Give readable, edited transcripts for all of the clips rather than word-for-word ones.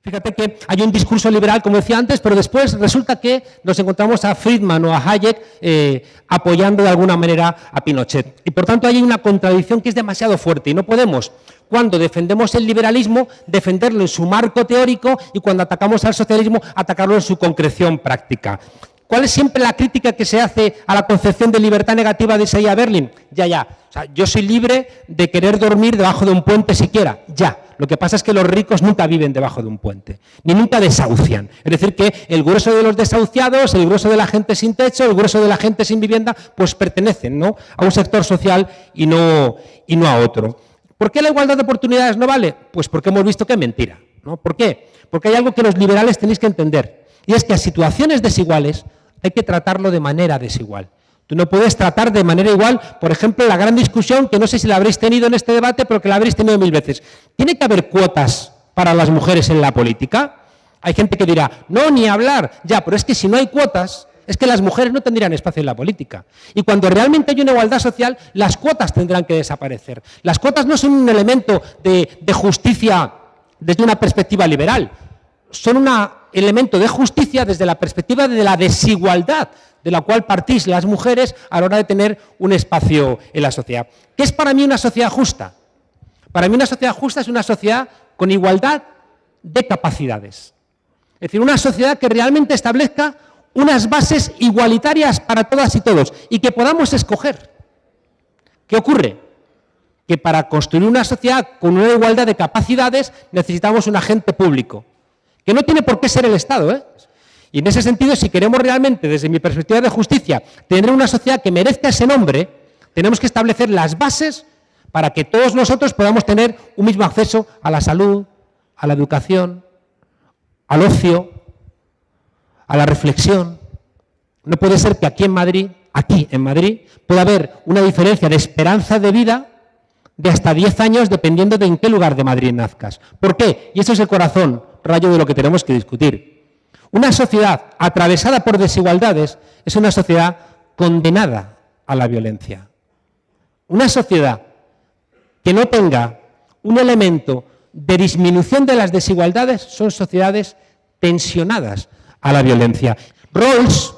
Fíjate que hay un discurso liberal, como decía antes, pero después resulta que nos encontramos a Friedman o a Hayek apoyando de alguna manera a Pinochet. Y por tanto hay una contradicción que es demasiado fuerte y no podemos, cuando defendemos el liberalismo, defenderlo en su marco teórico y cuando atacamos al socialismo, atacarlo en su concreción práctica. ¿Cuál es siempre la crítica que se hace a la concepción de libertad negativa de Isaiah Berlin? Ya. O sea, yo soy libre de querer dormir debajo de un puente siquiera. Ya. Lo que pasa es que los ricos nunca viven debajo de un puente, ni nunca desahucian. Es decir, que el grueso de los desahuciados, el grueso de la gente sin techo, el grueso de la gente sin vivienda, pues pertenecen, ¿no?, a un sector social y no a otro. ¿Por qué la igualdad de oportunidades no vale? Pues porque hemos visto que es mentira, ¿no? ¿Por qué? Porque hay algo que los liberales tenéis que entender, y es que a situaciones desiguales hay que tratarlo de manera desigual. Tú no puedes tratar de manera igual, por ejemplo, la gran discusión, que no sé si la habréis tenido en este debate, pero que la habréis tenido 1000 veces. ¿Tiene que haber cuotas para las mujeres en la política? Hay gente que dirá, no, ni hablar. Ya, pero es que si no hay cuotas, es que las mujeres no tendrían espacio en la política. Y cuando realmente hay una igualdad social, las cuotas tendrán que desaparecer. Las cuotas no son un elemento de justicia desde una perspectiva liberal, son un elemento de justicia desde la perspectiva de la desigualdad de la cual partís las mujeres a la hora de tener un espacio en la sociedad. ¿Qué es para mí una sociedad justa? Para mí una sociedad justa es una sociedad con igualdad de capacidades. Es decir, una sociedad que realmente establezca unas bases igualitarias para todas y todos y que podamos escoger. ¿Qué ocurre? Que para construir una sociedad con una igualdad de capacidades necesitamos un agente público, que no tiene por qué ser el Estado, ¿eh? Y en ese sentido, si queremos realmente, desde mi perspectiva de justicia, tener una sociedad que merezca ese nombre, tenemos que establecer las bases para que todos nosotros podamos tener un mismo acceso a la salud, a la educación, al ocio, a la reflexión. No puede ser que aquí en Madrid, pueda haber una diferencia de esperanza de vida de hasta 10 años dependiendo de en qué lugar de Madrid nazcas. ¿Por qué? Y eso es el corazón, rayo, de lo que tenemos que discutir. Una sociedad atravesada por desigualdades es una sociedad condenada a la violencia. Una sociedad que no tenga un elemento de disminución de las desigualdades son sociedades tensionadas a la violencia. Rawls,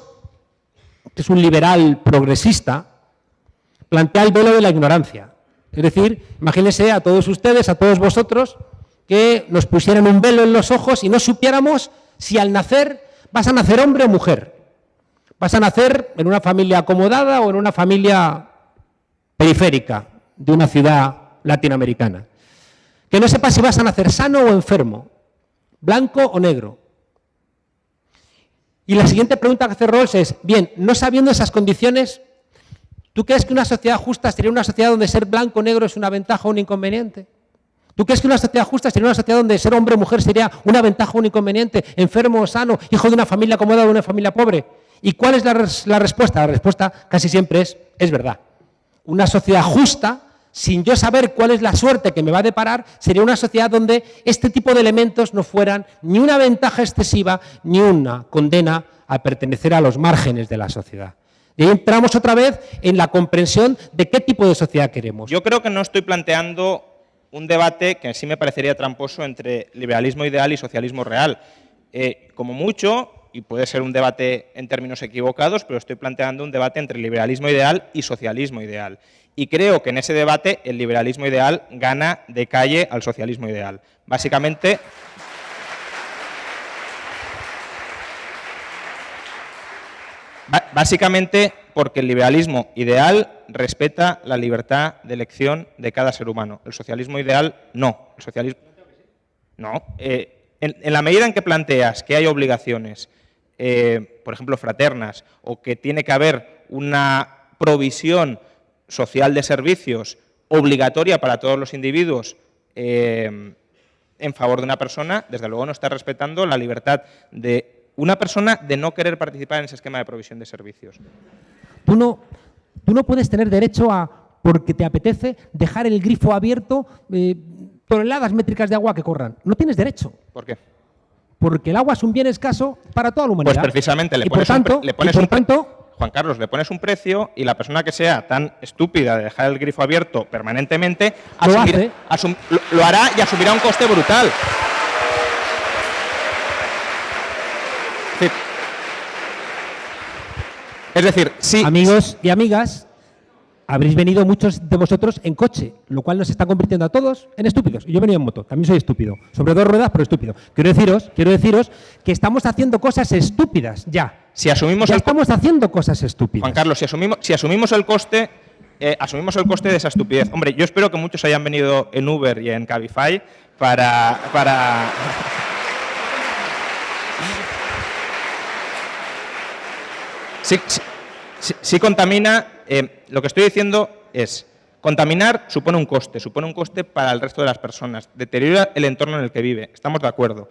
que es un liberal progresista, plantea el velo de la ignorancia. Es decir, imagínense a todos ustedes, a todos vosotros, que nos pusieran un velo en los ojos y no supiéramos si al nacer vas a nacer hombre o mujer. Vas a nacer en una familia acomodada o en una familia periférica de una ciudad latinoamericana. Que no sepas si vas a nacer sano o enfermo, blanco o negro. Y la siguiente pregunta que hace Rawls es, bien, no sabiendo esas condiciones, ¿tú crees que una sociedad justa sería una sociedad donde ser blanco o negro es una ventaja o un inconveniente? ¿Tú crees que una sociedad justa sería una sociedad donde ser hombre o mujer sería una ventaja o un inconveniente, enfermo o sano, hijo de una familia acomodada o de una familia pobre? ¿Y cuál es la respuesta? La respuesta casi siempre es verdad. Una sociedad justa, sin yo saber cuál es la suerte que me va a deparar, sería una sociedad donde este tipo de elementos no fueran ni una ventaja excesiva ni una condena a pertenecer a los márgenes de la sociedad. Y ahí entramos otra vez en la comprensión de qué tipo de sociedad queremos. Yo creo que no estoy planteando un debate que sí me parecería tramposo entre liberalismo ideal y socialismo real. Como mucho, y puede ser un debate en términos equivocados, pero estoy planteando un debate entre liberalismo ideal y socialismo ideal. Y creo que en ese debate el liberalismo ideal gana de calle al socialismo ideal. Básicamente porque el liberalismo ideal respeta la libertad de elección de cada ser humano. El socialismo ideal no. El socialismo no. En la medida en que planteas que hay obligaciones, por ejemplo, fraternas, o que tiene que haber una provisión social de servicios obligatoria para todos los individuos en favor de una persona, desde luego no está respetando la libertad de una persona de no querer participar en ese esquema de provisión de servicios. Tú no puedes tener derecho a, porque te apetece, dejar el grifo abierto, toneladas métricas de agua que corran. No tienes derecho. ¿Por qué? Porque el agua es un bien escaso para toda la humanidad. Pues precisamente Juan Carlos, le pones un precio y la persona que sea tan estúpida de dejar el grifo abierto permanentemente lo hará y asumirá un coste brutal. Es decir, sí. Amigos y amigas, habréis venido muchos de vosotros en coche, lo cual nos está convirtiendo a todos en estúpidos. Yo he venido en moto, también soy estúpido. Sobre 2 ruedas, pero estúpido. Quiero deciros que estamos haciendo cosas estúpidas ya. Si asumimos estamos haciendo cosas estúpidas. Juan Carlos, si asumimos el coste de esa estupidez. Hombre, yo espero que muchos hayan venido en Uber y en Cabify para... Sí contamina, lo que estoy diciendo es, contaminar supone un coste para el resto de las personas, deteriora el entorno en el que vive, estamos de acuerdo,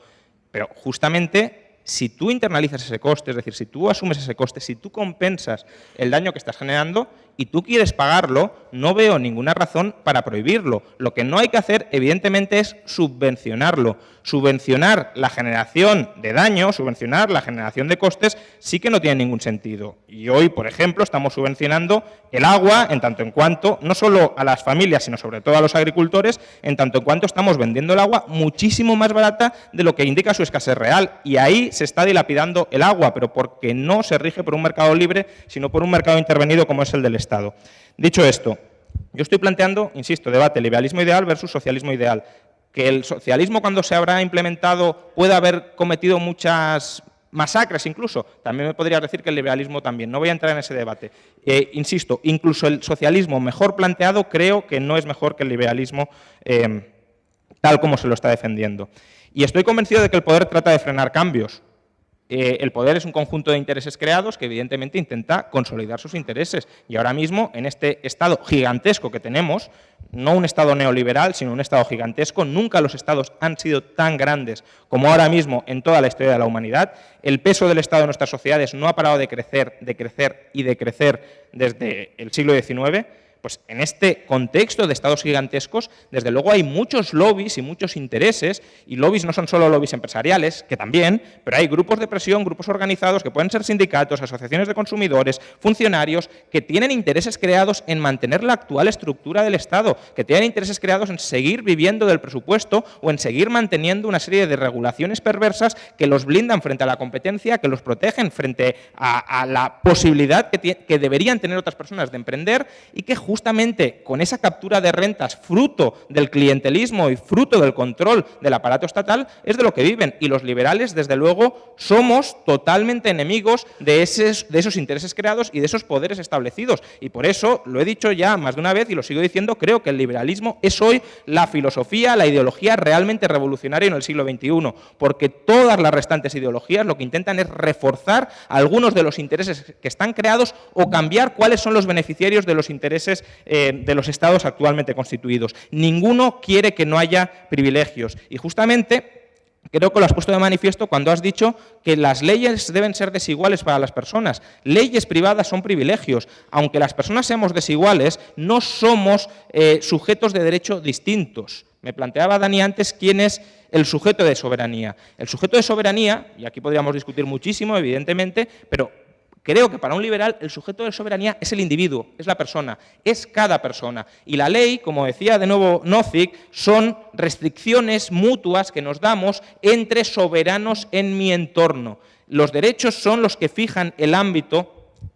pero justamente si tú internalizas ese coste, es decir, si tú asumes ese coste, si tú compensas el daño que estás generando y tú quieres pagarlo, no veo ninguna razón para prohibirlo. Lo que no hay que hacer, evidentemente, es subvencionarlo. Subvencionar la generación de daño, subvencionar la generación de costes, sí que no tiene ningún sentido. Y hoy, por ejemplo, estamos subvencionando el agua en tanto en cuanto, no solo a las familias, sino sobre todo a los agricultores, en tanto en cuanto estamos vendiendo el agua muchísimo más barata de lo que indica su escasez real. Y ahí se está dilapidando el agua, pero porque no se rige por un mercado libre, sino por un mercado intervenido como es el del Estado. Dicho esto, yo estoy planteando, insisto, debate liberalismo ideal versus socialismo ideal. Que el socialismo, cuando se habrá implementado, pueda haber cometido muchas masacres incluso. También me podrías decir que el liberalismo también. No voy a entrar en ese debate. Insisto, incluso el socialismo mejor planteado creo que no es mejor que el liberalismo tal como se lo está defendiendo. Y estoy convencido de que el poder trata de frenar cambios. El poder es un conjunto de intereses creados que evidentemente intenta consolidar sus intereses. Y ahora mismo, en este Estado gigantesco que tenemos, no un Estado neoliberal, sino un Estado gigantesco, nunca los Estados han sido tan grandes como ahora mismo en toda la historia de la humanidad. El peso del Estado en nuestras sociedades no ha parado de crecer desde el siglo XIX. Pues en este contexto de estados gigantescos, desde luego hay muchos lobbies y muchos intereses, y lobbies no son solo lobbies empresariales, que también, pero hay grupos de presión, grupos organizados, que pueden ser sindicatos, asociaciones de consumidores, funcionarios, que tienen intereses creados en mantener la actual estructura del Estado, que tienen intereses creados en seguir viviendo del presupuesto o en seguir manteniendo una serie de regulaciones perversas que los blindan frente a la competencia, que los protegen frente a la posibilidad que deberían tener otras personas de emprender y que justamente con esa captura de rentas fruto del clientelismo y fruto del control del aparato estatal es de lo que viven. Y los liberales, desde luego, somos totalmente enemigos de esos intereses creados y de esos poderes establecidos. Y por eso, lo he dicho ya más de una vez y lo sigo diciendo, creo que el liberalismo es hoy la filosofía, la ideología realmente revolucionaria en el siglo XXI, porque todas las restantes ideologías lo que intentan es reforzar algunos de los intereses que están creados o cambiar cuáles son los beneficiarios de los intereses de los estados actualmente constituidos. Ninguno quiere que no haya privilegios. Y justamente creo que lo has puesto de manifiesto cuando has dicho que las leyes deben ser desiguales para las personas. Leyes privadas son privilegios. Aunque las personas seamos desiguales, no somos sujetos de derecho distintos. Me planteaba Dani antes quién es el sujeto de soberanía. El sujeto de soberanía, y aquí podríamos discutir muchísimo, evidentemente, pero creo que para un liberal el sujeto de soberanía es el individuo, es la persona, es cada persona. Y la ley, como decía de nuevo Nozick, son restricciones mutuas que nos damos entre soberanos en mi entorno. Los derechos son los que fijan el ámbito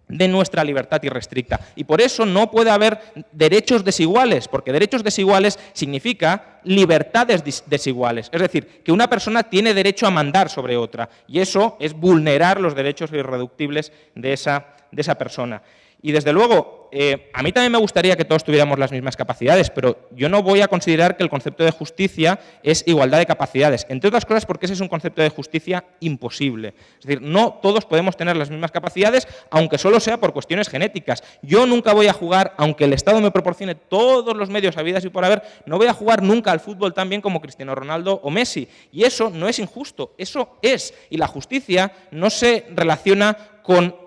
de nuestra libertad irrestricta. Y por eso no puede haber derechos desiguales, porque derechos desiguales significa libertades desiguales. Es decir, que una persona tiene derecho a mandar sobre otra, y eso es vulnerar los derechos irreductibles de esa persona. Y desde luego, a mí también me gustaría que todos tuviéramos las mismas capacidades, pero yo no voy a considerar que el concepto de justicia es igualdad de capacidades, entre otras cosas porque ese es un concepto de justicia imposible. Es decir, no todos podemos tener las mismas capacidades, aunque solo sea por cuestiones genéticas. Yo nunca voy a jugar, aunque el Estado me proporcione todos los medios habidas y por haber, no voy a jugar nunca al fútbol tan bien como Cristiano Ronaldo o Messi. Y eso no es injusto, eso es. Y la justicia no se relaciona con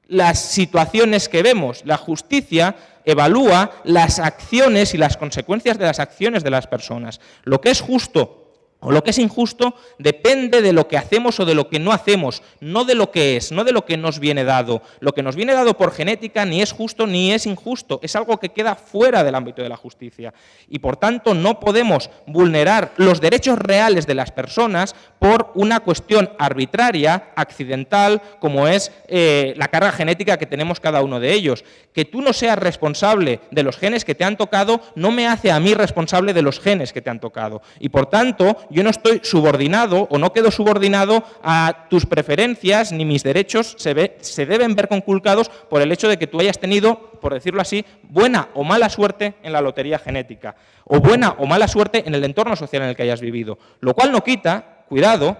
las situaciones que vemos. La justicia evalúa las acciones y las consecuencias de las acciones de las personas. Lo que es justo o lo que es injusto depende de lo que hacemos o de lo que no hacemos, no de lo que es, no de lo que nos viene dado. Lo que nos viene dado por genética ni es justo ni es injusto, es algo que queda fuera del ámbito de la justicia. Y por tanto no podemos vulnerar los derechos reales de las personas por una cuestión arbitraria, accidental, como es la carga genética que tenemos cada uno de ellos. Que tú no seas responsable de los genes que te han tocado no me hace a mí responsable de los genes que te han tocado. Y por tanto, yo no estoy subordinado o no quedo subordinado a tus preferencias, ni mis derechos se deben ver conculcados por el hecho de que tú hayas tenido, por decirlo así, buena o mala suerte en la lotería genética, o buena o mala suerte en el entorno social en el que hayas vivido. Lo cual no quita, cuidado,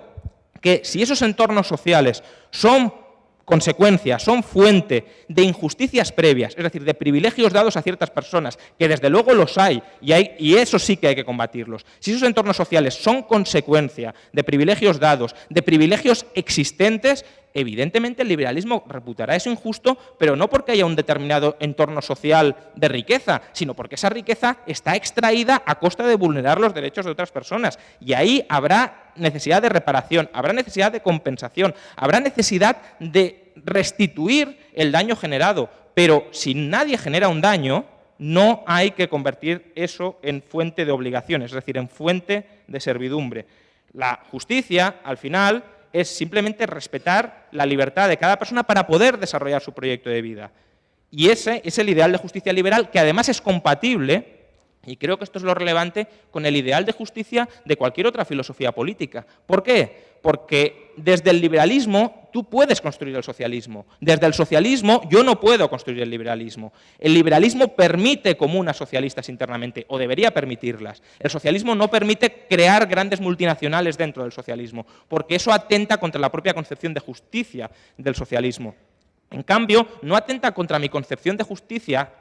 que si esos entornos sociales son consecuencia, son fuente de injusticias previas, es decir, de privilegios dados a ciertas personas, que desde luego los hay, y eso sí que hay que combatirlos. Si esos entornos sociales son consecuencia de privilegios dados, de privilegios existentes, evidentemente el liberalismo reputará eso injusto, pero no porque haya un determinado entorno social de riqueza, sino porque esa riqueza está extraída a costa de vulnerar los derechos de otras personas. Y ahí habrá necesidad de reparación, habrá necesidad de compensación, habrá necesidad de restituir el daño generado. Pero si nadie genera un daño, no hay que convertir eso en fuente de obligaciones, es decir, en fuente de servidumbre. La justicia, al final, es simplemente respetar la libertad de cada persona para poder desarrollar su proyecto de vida. Y ese es el ideal de justicia liberal, que además es compatible, y creo que esto es lo relevante, con el ideal de justicia de cualquier otra filosofía política. ¿Por qué? Porque desde el liberalismo tú puedes construir el socialismo. Desde el socialismo yo no puedo construir el liberalismo. El liberalismo permite comunas socialistas internamente, o debería permitirlas. El socialismo no permite crear grandes multinacionales dentro del socialismo, porque eso atenta contra la propia concepción de justicia del socialismo. En cambio, no atenta contra mi concepción de justicia,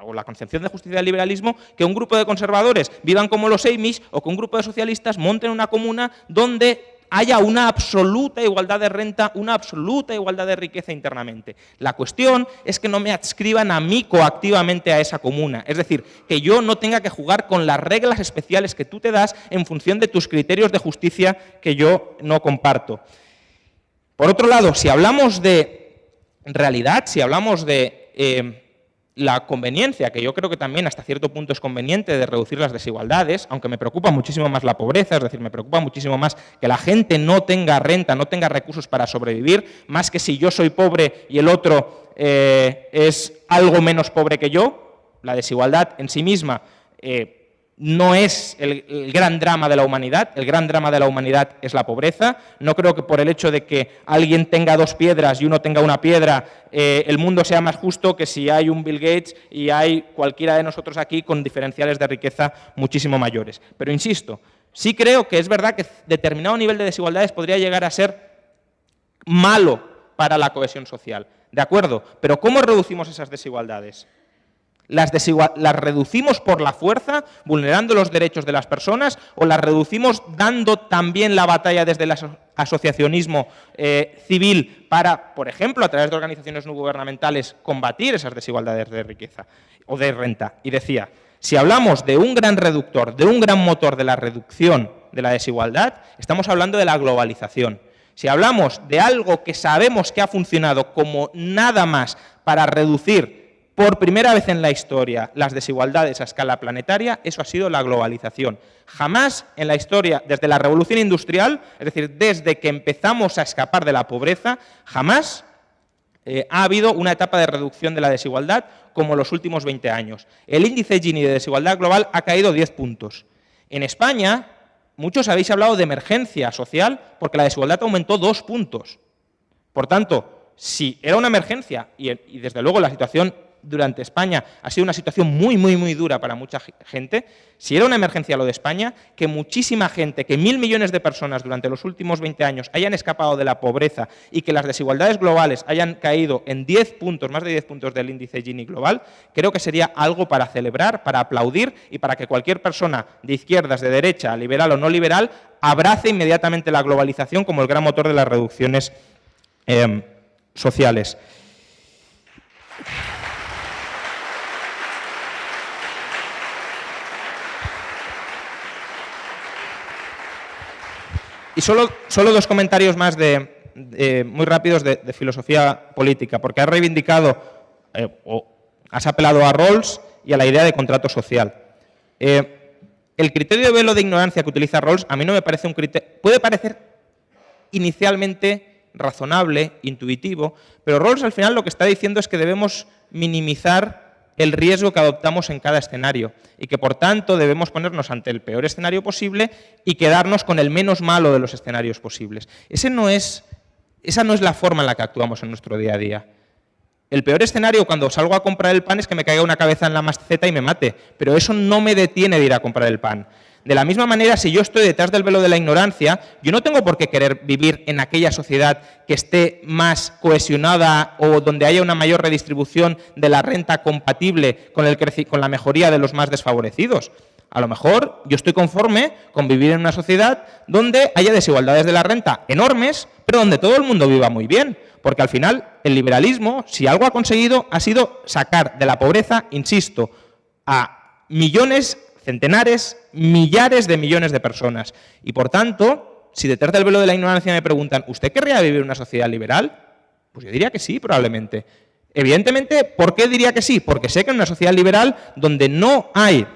o la concepción de justicia del liberalismo, que un grupo de conservadores vivan como los Amish o que un grupo de socialistas monten una comuna donde haya una absoluta igualdad de renta, una absoluta igualdad de riqueza internamente. La cuestión es que no me adscriban a mí coactivamente a esa comuna, es decir, que yo no tenga que jugar con las reglas especiales que tú te das en función de tus criterios de justicia que yo no comparto. Por otro lado, si hablamos de realidad, si hablamos de la conveniencia, que yo creo que también hasta cierto punto es conveniente, de reducir las desigualdades, aunque me preocupa muchísimo más la pobreza, es decir, me preocupa muchísimo más que la gente no tenga renta, no tenga recursos para sobrevivir, más que si yo soy pobre y el otro es algo menos pobre que yo. La desigualdad en sí misma no es el gran drama de la humanidad. El gran drama de la humanidad es la pobreza. No creo que por el hecho de que alguien tenga dos piedras y uno tenga una piedra, el mundo sea más justo que si hay un Bill Gates y hay cualquiera de nosotros aquí con diferenciales de riqueza muchísimo mayores. Pero insisto, sí creo que es verdad que determinado nivel de desigualdades podría llegar a ser malo para la cohesión social. ¿De acuerdo? Pero ¿cómo reducimos esas desigualdades? ¿Las reducimos por la fuerza, vulnerando los derechos de las personas, o las reducimos dando también la batalla desde el asociacionismo civil para, por ejemplo, a través de organizaciones no gubernamentales, combatir esas desigualdades de riqueza o de renta? Y decía, si hablamos de un gran reductor, de un gran motor de la reducción de la desigualdad, estamos hablando de la globalización. Si hablamos de algo que sabemos que ha funcionado como nada más para reducir por primera vez en la historia las desigualdades a escala planetaria, eso ha sido la globalización. Jamás en la historia, desde la revolución industrial, es decir, desde que empezamos a escapar de la pobreza, jamás ha habido una etapa de reducción de la desigualdad como los últimos 20 años. El índice Gini de desigualdad global ha caído 10 puntos. En España, muchos habéis hablado de emergencia social porque la desigualdad aumentó 2 puntos. Por tanto, si era una emergencia, y desde luego la situación durante España ha sido una situación muy, muy, muy dura para mucha gente, si era una emergencia lo de España, que muchísima gente, que 1.000 millones de personas durante los últimos 20 años hayan escapado de la pobreza y que las desigualdades globales hayan caído en 10 puntos, más de 10 puntos del índice Gini global, creo que sería algo para celebrar, para aplaudir y para que cualquier persona de izquierdas, de derecha, liberal o no liberal, abrace inmediatamente la globalización como el gran motor de las reducciones sociales. Y solo 2 comentarios más muy rápidos de filosofía política, porque has reivindicado o has apelado a Rawls y a la idea de contrato social. El criterio de velo de ignorancia que utiliza Rawls a mí no me parece un criterio... Puede parecer inicialmente razonable, intuitivo, pero Rawls al final lo que está diciendo es que debemos minimizar el riesgo que adoptamos en cada escenario y que, por tanto, debemos ponernos ante el peor escenario posible y quedarnos con el menos malo de los escenarios posibles. Esa no es la forma en la que actuamos en nuestro día a día. El peor escenario cuando salgo a comprar el pan es que me caiga una cabeza en la maceta y me mate, pero eso no me detiene de ir a comprar el pan. De la misma manera, si yo estoy detrás del velo de la ignorancia, yo no tengo por qué querer vivir en aquella sociedad que esté más cohesionada o donde haya una mayor redistribución de la renta compatible con la mejoría de los más desfavorecidos. A lo mejor yo estoy conforme con vivir en una sociedad donde haya desigualdades de la renta enormes, pero donde todo el mundo viva muy bien. Porque al final el liberalismo, si algo ha conseguido, ha sido sacar de la pobreza, insisto, a millones, centenares, millares de millones de personas. Y por tanto, si detrás del velo de la ignorancia me preguntan, ¿usted querría vivir en una sociedad liberal? Pues yo diría que sí, probablemente. Evidentemente, ¿por qué diría que sí? Porque sé que en una sociedad liberal donde no hay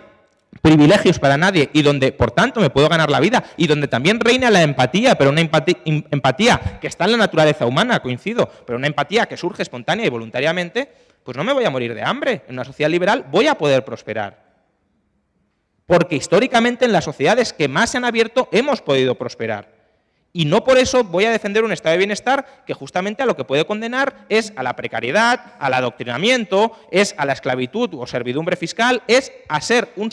privilegios para nadie y donde, por tanto, me puedo ganar la vida y donde también reina la empatía, pero una empatía que está en la naturaleza humana, coincido, pero una empatía que surge espontánea y voluntariamente, pues no me voy a morir de hambre. En una sociedad liberal voy a poder prosperar. Porque históricamente en las sociedades que más se han abierto hemos podido prosperar. Y no por eso voy a defender un estado de bienestar que justamente a lo que puede condenar es a la precariedad, al adoctrinamiento, es a la esclavitud o servidumbre fiscal, es a ser un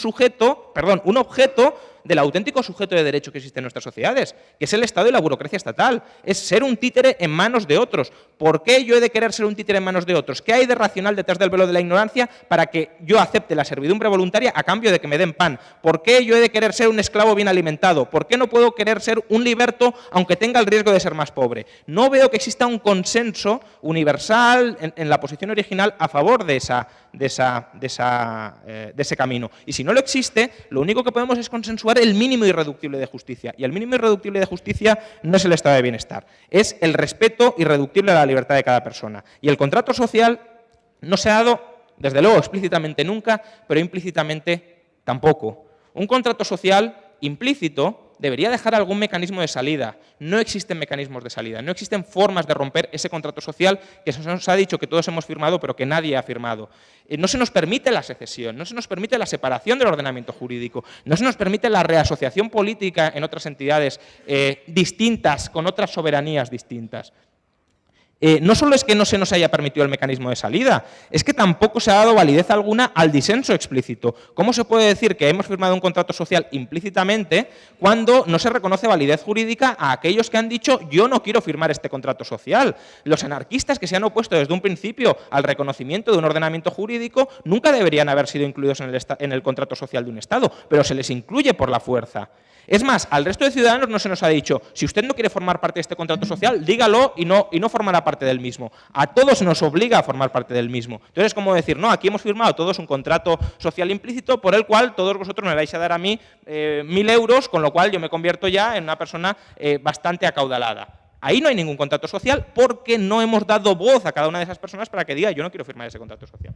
objeto del auténtico sujeto de derecho que existe en nuestras sociedades, que es el Estado y la burocracia estatal, es ser un títere en manos de otros. ¿Por qué yo he de querer ser un títere en manos de otros? ¿Qué hay de racional detrás del velo de la ignorancia para que yo acepte la servidumbre voluntaria a cambio de que me den pan? ¿Por qué yo he de querer ser un esclavo bien alimentado? ¿Por qué no puedo querer ser un liberto aunque tenga el riesgo de ser más pobre? No veo que exista un consenso universal en la posición original a favor de ese camino. Y si no lo existe, lo único que podemos es consensuar el mínimo irreductible de justicia. Y el mínimo irreductible de justicia no es el estado de bienestar, es el respeto irreductible a la libertad de cada persona. Y el contrato social no se ha dado, desde luego, explícitamente nunca, pero implícitamente tampoco. Un contrato social implícito debería dejar algún mecanismo de salida. No existen mecanismos de salida, no existen formas de romper ese contrato social que se nos ha dicho que todos hemos firmado pero que nadie ha firmado. No se nos permite la secesión, no se nos permite la separación del ordenamiento jurídico, no se nos permite la reasociación política en otras entidades distintas, con otras soberanías distintas. No solo es que no se nos haya permitido el mecanismo de salida, es que tampoco se ha dado validez alguna al disenso explícito. ¿Cómo se puede decir que hemos firmado un contrato social implícitamente cuando no se reconoce validez jurídica a aquellos que han dicho yo no quiero firmar este contrato social? Los anarquistas que se han opuesto desde un principio al reconocimiento de un ordenamiento jurídico nunca deberían haber sido incluidos en el contrato social de un Estado, pero se les incluye por la fuerza. Es más, al resto de ciudadanos no se nos ha dicho, si usted no quiere formar parte de este contrato social, dígalo y no formará parte del mismo. A todos se nos obliga a formar parte del mismo. Entonces es como decir, no, aquí hemos firmado todos un contrato social implícito por el cual todos vosotros me vais a dar a mí 1.000 euros, con lo cual yo me convierto ya en una persona bastante acaudalada. Ahí no hay ningún contrato social porque no hemos dado voz a cada una de esas personas para que diga yo no quiero firmar ese contrato social.